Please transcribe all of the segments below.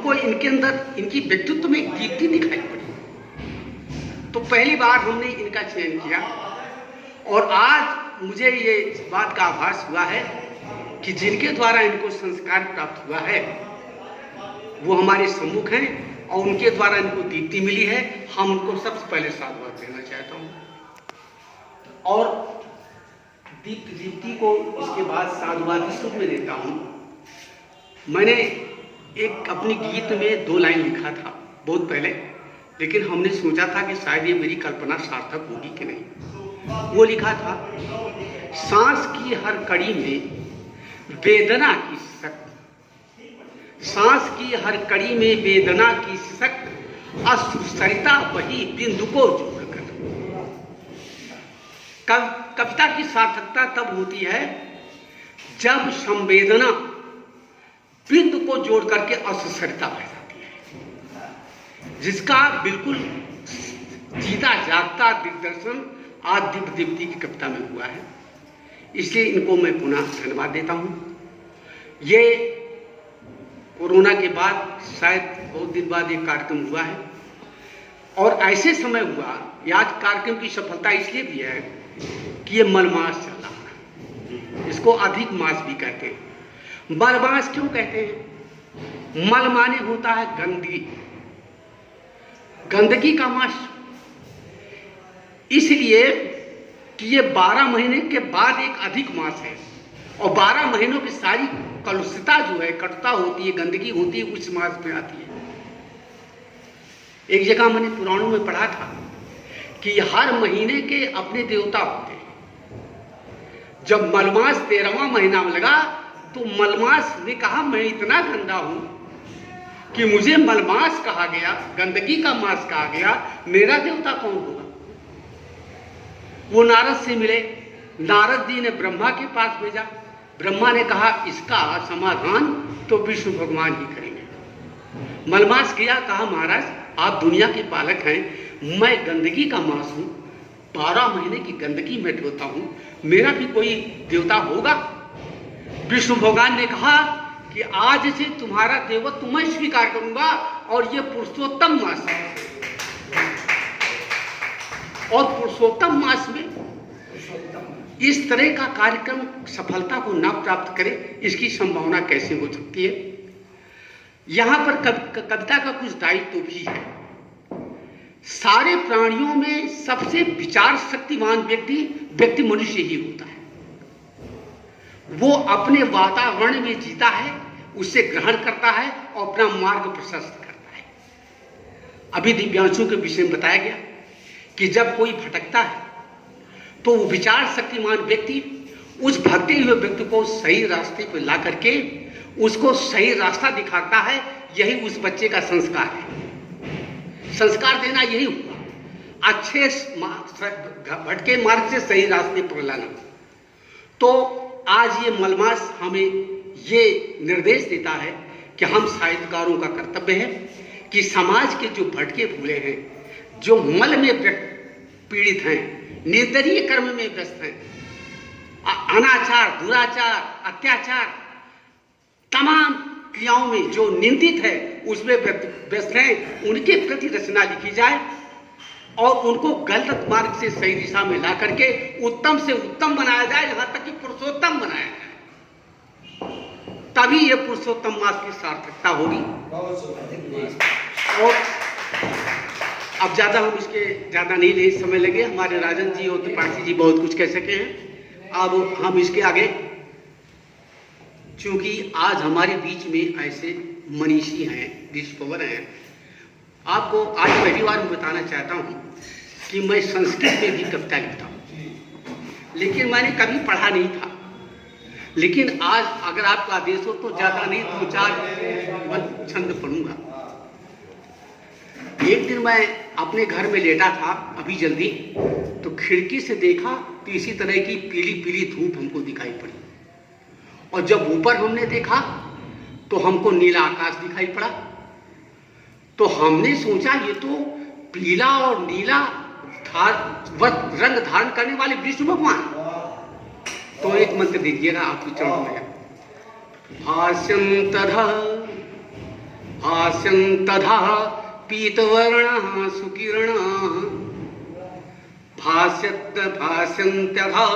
हमको इनके अंदर इनकी व्यक्तित्व में एक दीप्ति दिखाई पड़ी। तो पहली बार हमने इनका चयन किया और आज मुझे ये इस बात का आभास हुआ है कि जिनके द्वारा इनको संस्कार प्राप्त हुआ है वो हमारे सम्मुख हैं और उनके द्वारा इनको दीप्ति मिली है। हम उनको सबसे पहले साधुवाद देना चाहता हूँ और दीप्ति को इसके बाद साधुवाद इस रूप में देता हूँ। मैंने एक अपनी गीत में 2 लाइन लिखा था बहुत पहले, लेकिन हमने सोचा था कि शायद ये मेरी कल्पना सार्थक होगी कि नहीं। वो लिखा था, सांस की हर कड़ी में वेदना की सख्त, सांस की हर कड़ी में वेदना की सख्त, अश्रु सरिता बही बिंदु को जोड़कर। कविता की सार्थकता तब होती है जब संवेदना बिंदु को जोड़ करके अश्रु सरिता बह जाती है, जिसका बिल्कुल जीता जागता दिग्दर्शन आज दिव्य दीप्ति की कविता में हुआ है। इसलिए इनको मैं पुनः धन्यवाद देता हूँ। ये कोरोना के बाद शायद बहुत दिन बाद ये कार्यक्रम हुआ है और ऐसे समय हुआ, आज कार्यक्रम की सफलता इसलिए भी है कि ये मलमास चल रहा है। इसको अधिक मास भी कहते हैं। मलमास क्यों कहते हैं? मल माने होता है गंदगी, गंदगी का मास, इसलिए कि ये 12 महीने के बाद एक अधिक मास है और 12 महीनों की सारी कलुषिता जो है, कटुता होती है, गंदगी होती है, उस मास में आती है। एक जगह मैंने पुराणों में पढ़ा था कि हर महीने के अपने देवता होते हैं। जब मलमास 13वां महीना में लगा तो मलमास ने कहा, मैं इतना गंदा हूं कि मुझे मलमास कहा गया, गंदगी का मास कहा गया, मेरा देवता कौन होगा? वो नारद से मिले, नारद जी ने ब्रह्मा के पास भेजा। ब्रह्मा ने कहा इसका समाधान तो विष्णु भगवान ही करेंगे। मलमास गया, कहा महाराज आप दुनिया के पालक हैं, मैं गंदगी का मास हूं, 12 महीने की गंदगी में ढोता हूं, मेरा भी कोई देवता होगा? विष्णु भगवान ने कहा कि आज से तुम्हारा देवत्व मैं स्वीकार करूंगा और ये पुरुषोत्तम मास है। और पुरुषोत्तम मास में इस तरह का कार्यक्रम सफलता को न प्राप्त करे, इसकी संभावना कैसे हो सकती है? यहां पर कविता का कुछ दायित्व भी है। सारे प्राणियों में सबसे विचार शक्तिमान व्यक्ति मनुष्य ही होता है। वो अपने वातावरण में जीता है, उससे ग्रहण करता है और अपना मार्ग प्रशस्त करता है। अभी दिव्यांशों के विषय में बताया गया कि जब कोई भटकता है तो वो विचार शक्तिमान व्यक्ति उस भटके हुए व्यक्ति को सही रास्ते पर ला करके उसको सही रास्ता दिखाता है। यही उस बच्चे का संस्कार है। संस्कार देना यही हुआ, अच्छे भटके मार्ग से सही रास्ते पर लाना। तो आज ये मलमास हमें ये निर्देश देता है कि हम साहित्यकारों का कर्तव्य है कि समाज के जो भटके भूले हैं, जो मल में पीड़ित हैं, निर्दयी कर्म में व्यस्त हैं, अनाचार, दुराचार, अत्याचार, तमाम क्रियाओं में जो निंदित है उसमें व्यस्त हैं, उनके प्रति रचना लिखी जाए और उनको गलत मार्ग से सही दिशा में ला करके उत्तम से उत्तम बनाया जाए, यहां तक कि पुरुषोत्तम बनाया जाए। तभी ये पुरुषोत्तम मास की सार्थकता होगी। और अब ज्यादा हम इसके ज्यादा नहीं ले, समय लगे। हमारे राजन जी और त्रिपाठी जी बहुत कुछ कह सके हैं। अब हम इसके आगे, क्योंकि आज हमारे बीच में ऐसे मनीषी हैं, ऋषिवर हैं, आपको आज पहली बार मैं बताना चाहता हूं कि मैं संस्कृत में भी कविता लिखता हूं, लेकिन मैंने कभी पढ़ा नहीं था। लेकिन आज अगर आपका आदेश हो तो ज्यादा नहीं 2-4 छंद पढ़ूंगा। एक दिन मैं अपने घर में लेटा था अभी जल्दी, तो खिड़की से देखा तो इसी तरह की पीली पीली धूप हमको दिखाई पड़ी और जब ऊपर हमने देखा तो हमको नीला आकाश दिखाई पड़ा। तो हमने सोचा ये तो पीला और नीला रंग धारण करने वाले विष्णु भगवान। तो एक मंत्र दीजिएगा आपके चरणों में, भाष्यंतरः भास्यन्तधा पीतवर्णः सुकिरणाः भास्यन्तधा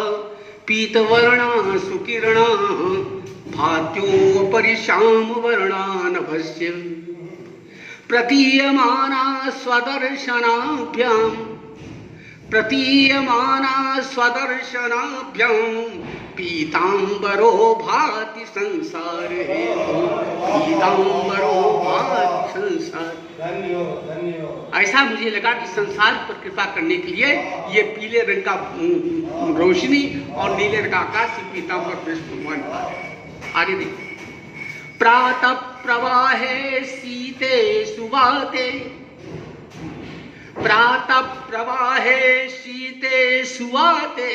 पीतवर्णाः सुकिरणाः भात्योपरि श्यामवर्णानभस्य प्रतीयमाना स्वदर्शनाभ्यां पीतांबरो भाति संसार हेतु पीतांबरो भाति संसार। ऐसा मुझे लगा कि संसार पर कृपा करने के लिए ये पीले रंग का रोशनी और नीले रंग का आकाश पीतांबर कृष्ण भगवान का। आगे देखिए, प्रातः प्रवाहे शीते सुवाते, प्रातः प्रवाहे शीते सुवाते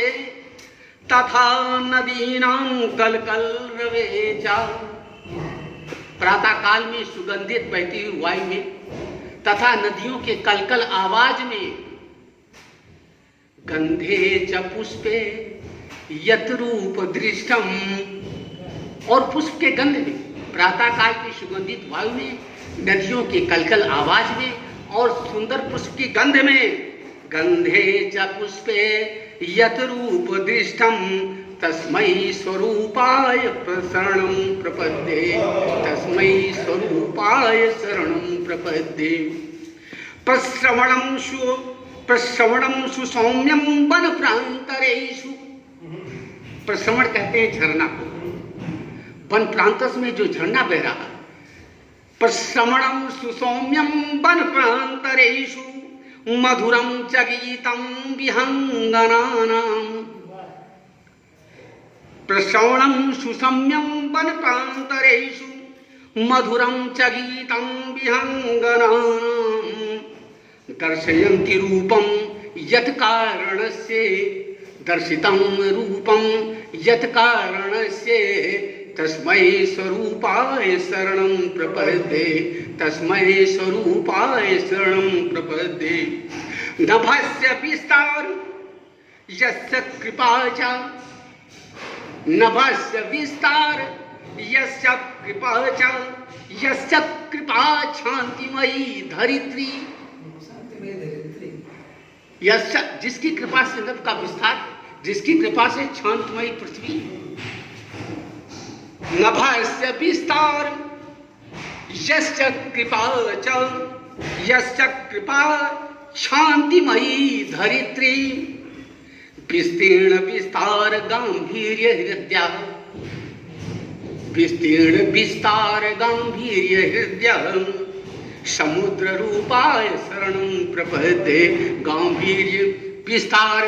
तथा नदीनां कलकलरवे च। प्रातः काल में सुगंधित बहती हुई वायु में तथा नदियों के कलकल आवाज में गंधे च पुष्पे यत रूप दृष्टम, और पुष्प के गंध में, प्रातः काल की सुगंधित वायु में, नदियों के कलकल आवाज में और सुंदर पुष्प की गंध में, गंधे च पुष्पे यत रूप दृष्टम तस्मै स्वरूपाय शरणं प्रपद्ये, तस्मै स्वरूपाय शरणं प्रपद्ये। प्रश्रवणं सुसौम्यं वन प्रांतरेषु, प्रश्रवण कहते हैं झरना को, वन प्रांतस में जो झरना बह रहा है। प्रश्रवणं सुसौम्यं वन प्रांतरेषु मधुरं च गीतं विहंगनानां। प्रश्रवणं सुसौम्यं वन प्रांतरेषु मधुरं च गीतं विहंगनानां। दर्शयन्ति रूपं यत् कारणस्य, दर्शितं रूपं यत् कारणस्य तस्मै स्वरूपाय शरणं प्रपद्ये, तस्मै स्वरूपाय शरणं प्रपद्ये। नभस्य विस्तार यस्य कृपा च, नभस्य विस्तार यस्य कृपा च, यस्य कृपा शांतिमयी धरित्री, यस्य जिसकी कृपा से नभ का विस्तार, जिसकी कृपा से शांतमयी पृथ्वी। नभस्य विस्तार यस्य कृपा च, यस्य कृपा शांतिमयी धरित्री। विस्तीर्ण विस्तार गांभीर्य हृदय, विस्तीर्ण विस्तार गांभीर्य हृदय समुद्र रूपाय शरणं प्रपद्ये। गांभीर्य विस्तार,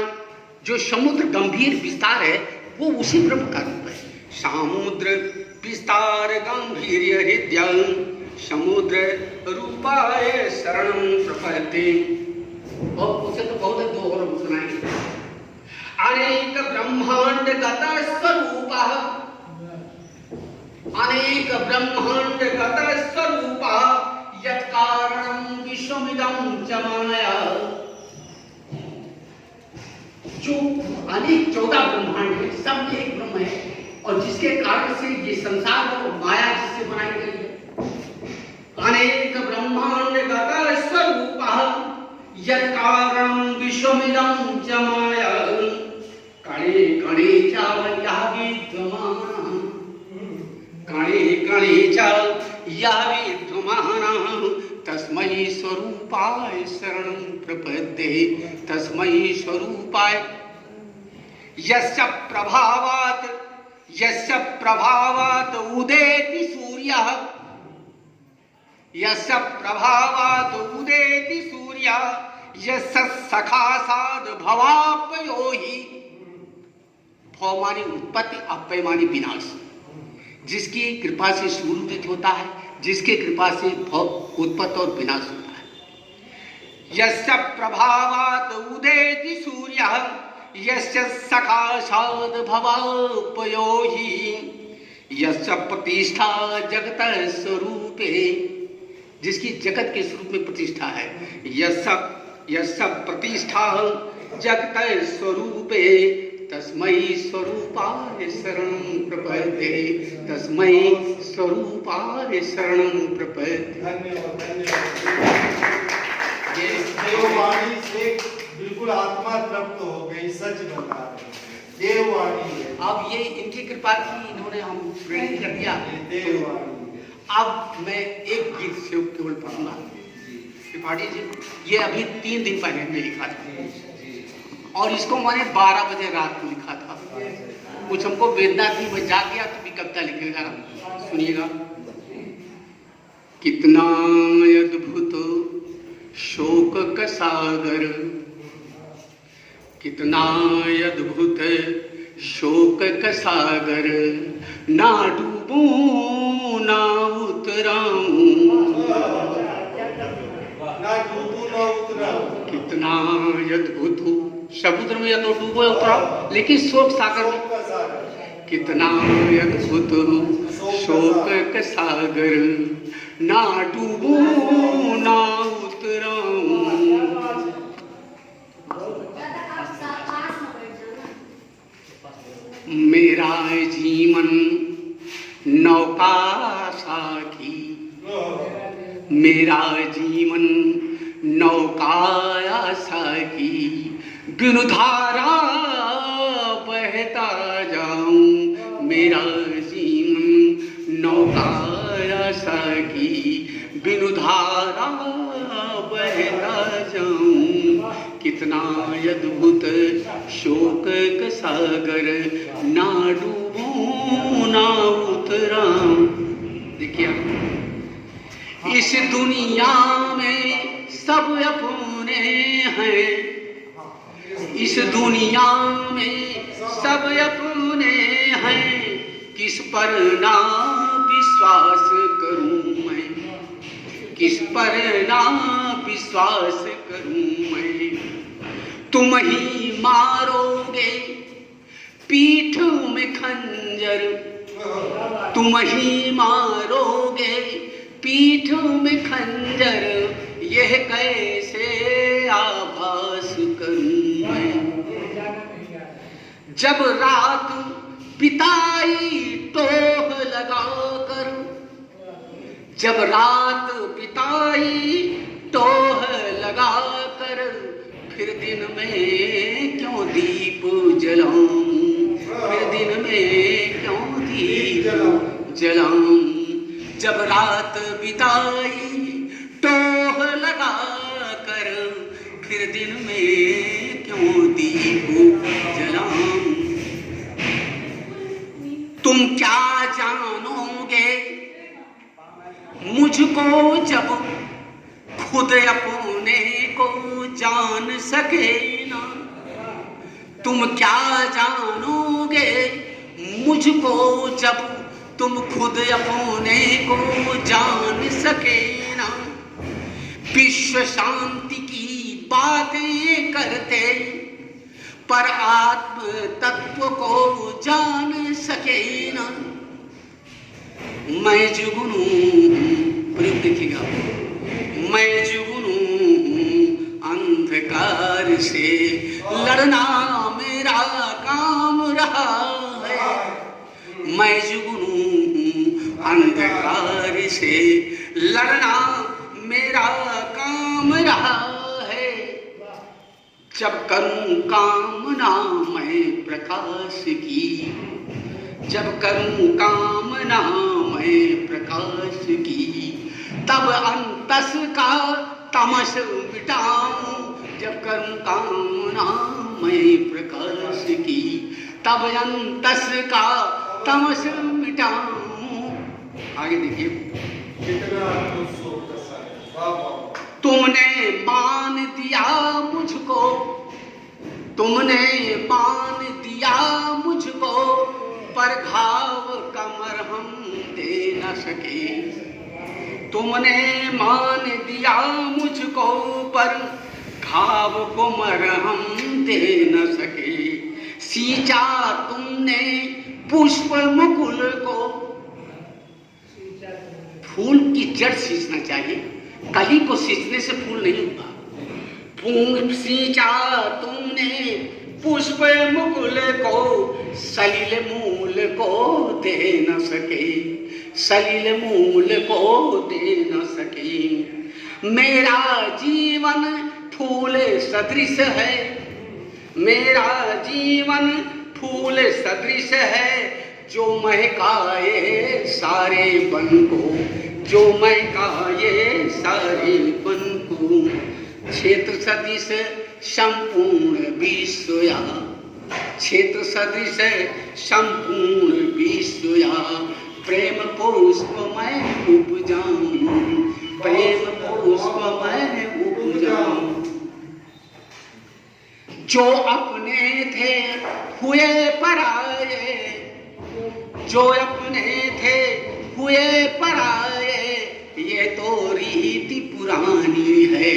जो समुद्र गंभीर विस्तार है वो उसी ब्रह्म का रूप है। समुद्र विस्तार गंभीर्य हृदय समुद्र रूपाय शरणं प्रपद्ये। और उसे तो बहुत दो और सुनाएंगे। अनेक ब्रह्मांड गत स्वरूपः, अनेक ब्रह्मांड गत स्वरूपः यत् कारणं विश्वमिदं च माया। जो अनेक 14 ब्रह्मांड है, सब में एक ब्रह्म है और जिसके कारण से ये संसार और माया जिससे बनाई गई है। अनेक ब्रह्मांड गत स्वरूपः यत् कारणं विश्वमिदं च माया। कणे कणे च यः विद्यमानः, कणे कणे च यः विद्यमानः तस्मै स्वरूपाय शरणं प्रपद्ये, तस्मै स्वरूपाय। यस्य प्रभावात् उदेति सूर्यः, यस्य प्रभावात् उदेति सूर्यः यस्य सखासाद् भवाप्ययोहि। भव माने उत्पत्ति, अप्यय माने विनाश। जिसकी कृपा से सूर्य उदित होता है, जिसके कृपा से भव उत्पत्ति और विनाश होता है। यस्य प्रभावात् उदेति सूर्यः यस्य सखासाद् भवाप्ययोहि। यस्य प्रतिष्ठा जगत स्वरूपे, जिसकी जगत के स्वरूप में प्रतिष्ठा है। यस्य प्रतिष्ठा जगत स्वरूपे तस्मै स्वरूपाय शरणं प्रपद्ये, तस्मै स्वरूपाय शरणं प्रपद्ये। ये देववाणी से बिल्कुल आत्मा तृप्त हो गई, सच बता रहे देववाणी है। अब ये इनकी कृपा की, इन्होंने हम प्रेरित कर दिया। देववाणी। अब मैं एक गीत से केवल पढ़ूंगा त्रिपाठी जी। ये अभी 3 दिन पहले हमने लिखा था और इसको मैंने 12 बजे रात को लिखा था। कुछ हमको वेदना थी, मैं जाग गया तो भी कविता लिखेगा। सुनिएगा। कितना अद्भुत शोक का सागर, कितना अद्भुत शोक का सागर, ना डूबूं ना उतराऊं, ना डूबूं ना उतराऊं। कितना अद्भुत समुद्र में या तो डूबो या उतराओ, लेकिन शोक सागर में कितना अद्भुत शोक का सागर, ना डूबूं ना उतराऊं। मेरा जीवन नौका साखी, मेरा जीवन नौका साखी, बिनु धारा बहता जाऊं। मेरा जीवन नौका साखी, बिनु धारा बहता जाऊं। कितना अद्भुत शोक का सागर, ना डूबूं ना उतराऊं। देखिए, इस दुनिया में सब अपने हैं, इस दुनिया में सब अपने हैं, किस पर ना विश्वास करूं मैं, किस पर ना विश्वास करूं मैं। तुम ही मारोगे पीठ में खंजर, तुम ही मारोगे पीठ में खंजर, यह कैसे आभास करूं मैं। जब रात बिताई टोह लगाकर, जब रात बिताई टोह लगाकर, फिर दिन में क्यों दीप जलाऊं, फिर दिन में क्यों दीप जलाऊं। जब रात बिताई टोह लगा कर, फिर दिन में क्यों दीप जलाऊं। तुम क्या जानोगे मुझको जब खुद अपने को जान सके ना। तुम क्या जानोगे मुझको जब तुम खुद अपने को जान सके ना। विश्व शांति की बातें करते पर आत्म तत्व को जान सके ना। मैं जुगनू, प्रयोग देखिएगा, मैं जुगनू अंधकार से लड़ना मेरा काम रहा है। मैं जुगनू अंधकार से लड़ना मेरा काम रहा है। जब करूं कामना मैं प्रकाश की, जब करूं कामना मैं प्रकाश की, तब अंतस का तमस मिटाऊं। जब करूं कामना मैं प्रकाश की, तब अंतस का तमस मिटाऊं। आगे देखिए, तुमने मान दिया मुझको, तुमने मान दिया मुझको, पर घाव का मरहम दे न सके। तुमने मान दिया मुझको, पर घाव को मरहम दे न सके। सींचा तुमने पुष्प मुकुल को, फूल की जड़ सींचना चाहिए, कली को सींचने से फूल नहीं होगा। सींचा तुमने पुष्प मुकुल को सलिल मूल को दे न सके, सलिल मूल को दे न सके। मेरा जीवन फूल सदृश है, मेरा जीवन फूल सदृश है, जो महकाए सारे वन को, जो महकाए सारे वन को। क्षेत्र सदृश संपूर्ण विश्वया, क्षेत्र सदृश संपूर्ण विश्वया, प्रेम पुष्प मैं उपजाऊं, प्रेम पुष्प मैं उपजाऊं। जो अपने थे हुए पराये, जो अपने थे हुए पराये, ये तो रीति पुरानी है।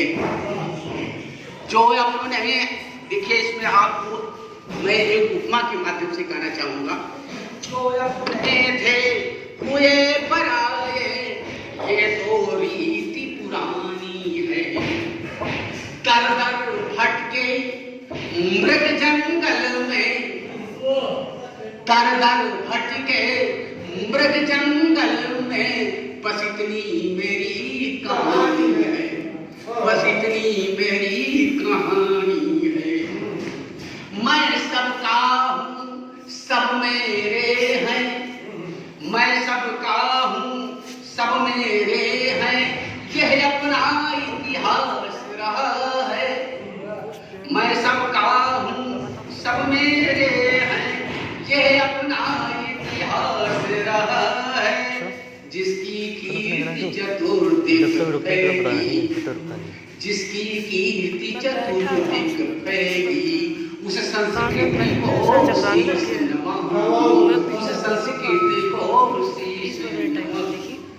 जो अपने, देखिए इसमें आपको मैं एक उपमा के माध्यम से कहना चाहूंगा। जो अपने थे हुए पराये, ये तो रीति पुरानी है। दर दर भटके मृग जंगल में, दर दर भटके मृग जंगल में, बस इतनी मेरी कहानी है, बस इतनी मेरी कहानी है। मैं सबका हूँ सब मेरे हैं, मैं सबका हूँ सब मेरे हैं, यह अपना इतिहास रहा है। मैं सबका हूँ सब मेरे हैं, यह अपना इतिहास रहा है। जिसकी कीर्ति चतुर्दिक फैली, जिसकी कीर्ति चतुर्दिक फैली, उस संस्कृति को शीश नवाओ, उस संस्कृति को शीश नवाओ।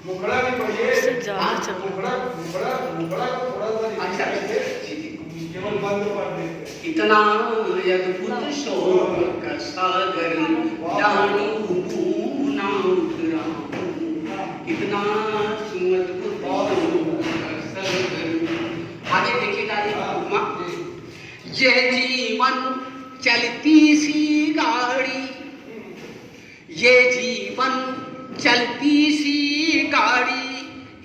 मुखड़ा भी पढ़िए, अच्छा केवल बंद पढ़ देते। इतना अद्भुत शोक का सागर डालू ना उतरा, इतना अद्भुत शोक का सागर। आगे देखिएगा ये उपमा। ये जीवन चलती सी गाड़ी, ये जीवन चलती सी गाड़ी,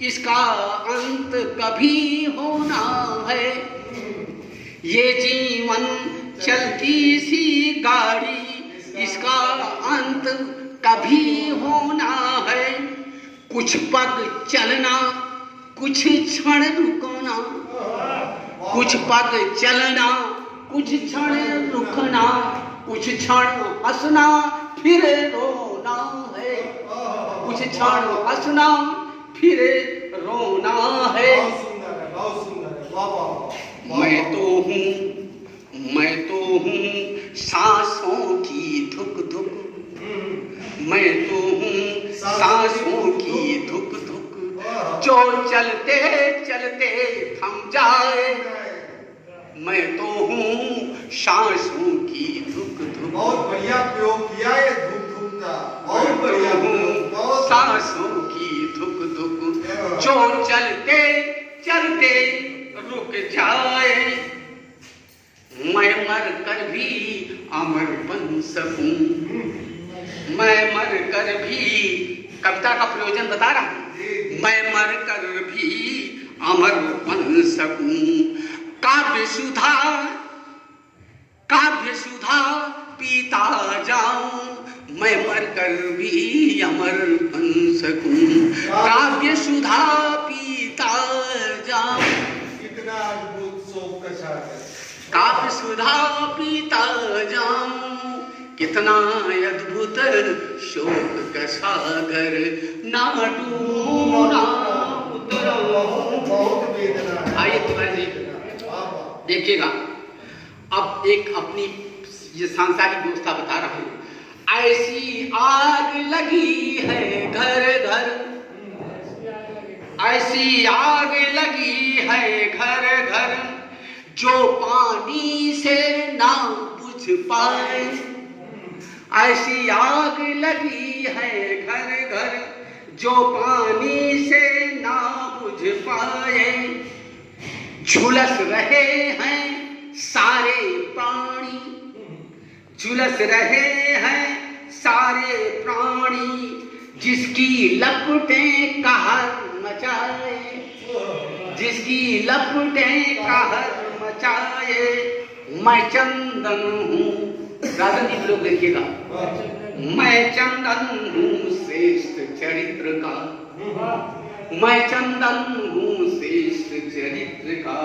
इसका अंत कभी होना है। ये जीवन चलती सी गाड़ी, इसका अंत कभी होना है। कुछ पग चलना, कुछ क्षण रुकना, कुछ पग चलना, कुछ क्षण रुकना, कुछ क्षण हंसना फिर रोना है, कुछ क्षण हंसना फिर रोना है। बहुत सुंदर है, वाह वाह। मैं तो हूँ सांसों की धुक धुक, मैं तो हूँ सांसों की धुक धुक, जो चलते चलते थम जाए। मैं तो हूँ सांसों की धुक धुक। बहुत बढ़िया प्रयोग किया है धुक धुक का, बहुत बढ़िया हूँ सांसों की धुक धुक, जो चलते चलते रुक जाए। मैं मर कर भी अमर बन सकूं, मैं मर कर भी, कविता का प्रयोजन बता रहा हूं। मैं मर कर भी अमर बन सकूं, काव्य सुधा पीता जाऊं, मैं मर कर भी अमर बन सकूं, काव्य सुधा पीता जाऊं। इतना अद्भुत शोक का सागर, काव्य सुधा पीता जाऊं, कितना अद्भुत शोक का सागर, ना डूबूं ना उतरूं। बहुत वेदना है। आइए तुम्हारे देखिएगा, अब एक अपनी ये सांसारिक व्यवस्था बता रहा हूं। ऐसी आग लगी है घर घर, ऐसी आग लगी है घर घर, जो पानी से ना बुझ पाए। ऐसी आग लगी है घर घर, जो पानी से ना बुझ पाए। झुलस रहे हैं सारे प्राणी, झुलस रहे हैं सारे प्राणी, जिसकी लपटें कहर मचाए, जिसकी लपटें कहर मचाए। मैं चंदन हूँ, राधा जी लोग देखिएगा, मैं चंदन हूँ श्रेष्ठ चरित्र का, मैं चंदन हूँ श्रेष्ठ चरित्र का,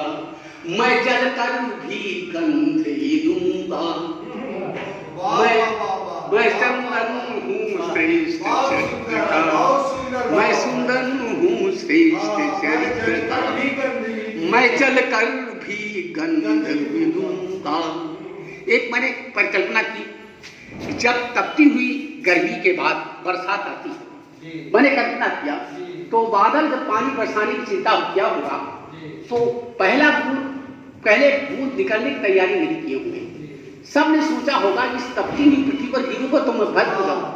मैं जलकर भी गंध ही दूंगा। मैं चंदन हूँ श्रेष्ठ चरित्र का, मैं सुंदर हूँ श्रेष्ठ चरित्र का, मैं जलकर भी गंध ही दूंगा। एक मैंने परिकल्पना की, जब तपती हुई गर्मी के बाद बरसात आती है, मैंने कल्पना किया तो बादल जब पानी बरसाने की चिंता किया होगा तो पहले बूंद निकलने की तैयारी नहीं किए होंगे। सबने सोचा होगा इस तपती हुई पृथ्वी पर गिरूंगा तो मैं भस्म हो जाऊंगा।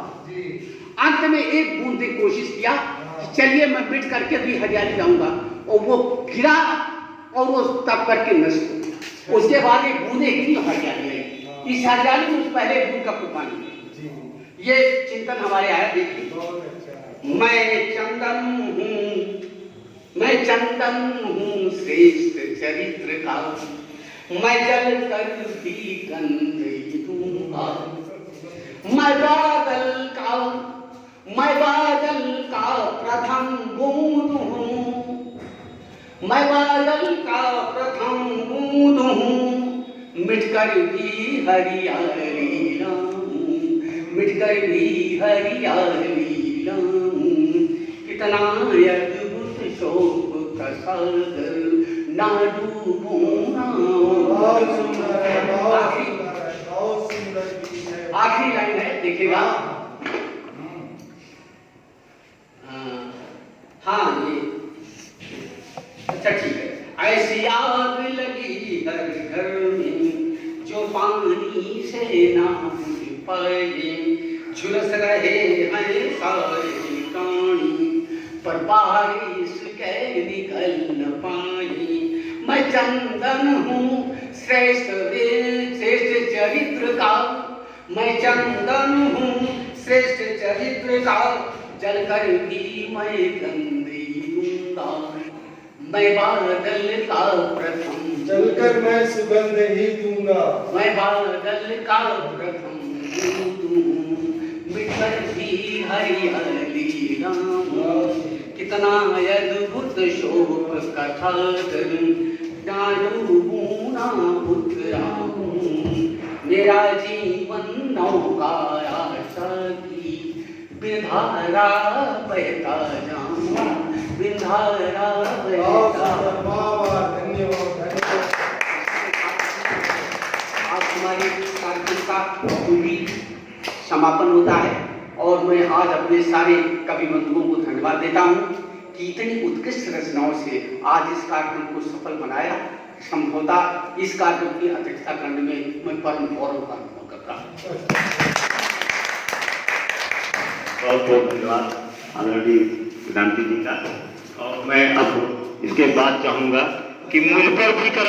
अंत में एक बूंद ने कोशिश किया कि चलिए मैं मिट करके भी हरियाली जाऊंगा, और वो गिरा और वो तप करके नष्ट हो। उसके बाद एक बूंदे इतनी हरियाली आई, इस हरियाली में उस पहले बूंद का पानी। ये चिंतन हमारे आया। देखिए, मैं चंदन हूँ श्रेष्ठ चरित्र का, मैं जल कर भी गंध ही दूंगा। मैं बादल का प्रथम बूंद हूँ, मैं बादल का प्रथम बूंद हूँ, मिटकर भी हरियाली लाऊं, मिटकर भी हरियाली लाऊं। कितना अद्भुत शोक का सागर, ना डूबूं ना। आखिरी लाइन है, देखिएगा। हाँ ये अच्छा ठीक है। ऐसी आग लगी हर घर में, जो पानी से ना बुझ पाए, झुलस रहे हैं सारे प्राणी, पर बारिश के निकल न पाई। मैं चंदन हूँ श्रेष्ठ चरित्र का, मैं चंदन हूँ श्रेष्ठ चरित्र का, जलकर भी मैं गंध ही दूंगा। मैं बादल का प्रथम, जलकर मैं सुगंध ही दूंगा। मैं बादल का प्रथम बूंद हूँ, मिटकर भी हरियाली लाऊं। कितना अद्भुत शोभ का सागर, ना डूबूं ना उतराऊं। मेरा जीवन नौका आशा की, विधारा बहता जाऊं, विधारा बहता। धन्यवाद। आज हमारे कार्यक्रम का पूरी समापन होता है, और मैं आज अपने सारे कवि बंधुओं को धन्यवाद देता हूँ कि इतनी उत्कृष्ट रचनाओं से आज इस कार्यक्रम को सफल बनाया। संभवतः इस कार्यक्रम की अध्यक्षता करने में मैं परम गौरव का अनुभव करता हूँ। बहुत बहुत धन्यवाद आदरणीय वेदांती जी का। और मैं अब इसके बाद चाहूँगा कि मुझ पर भी करम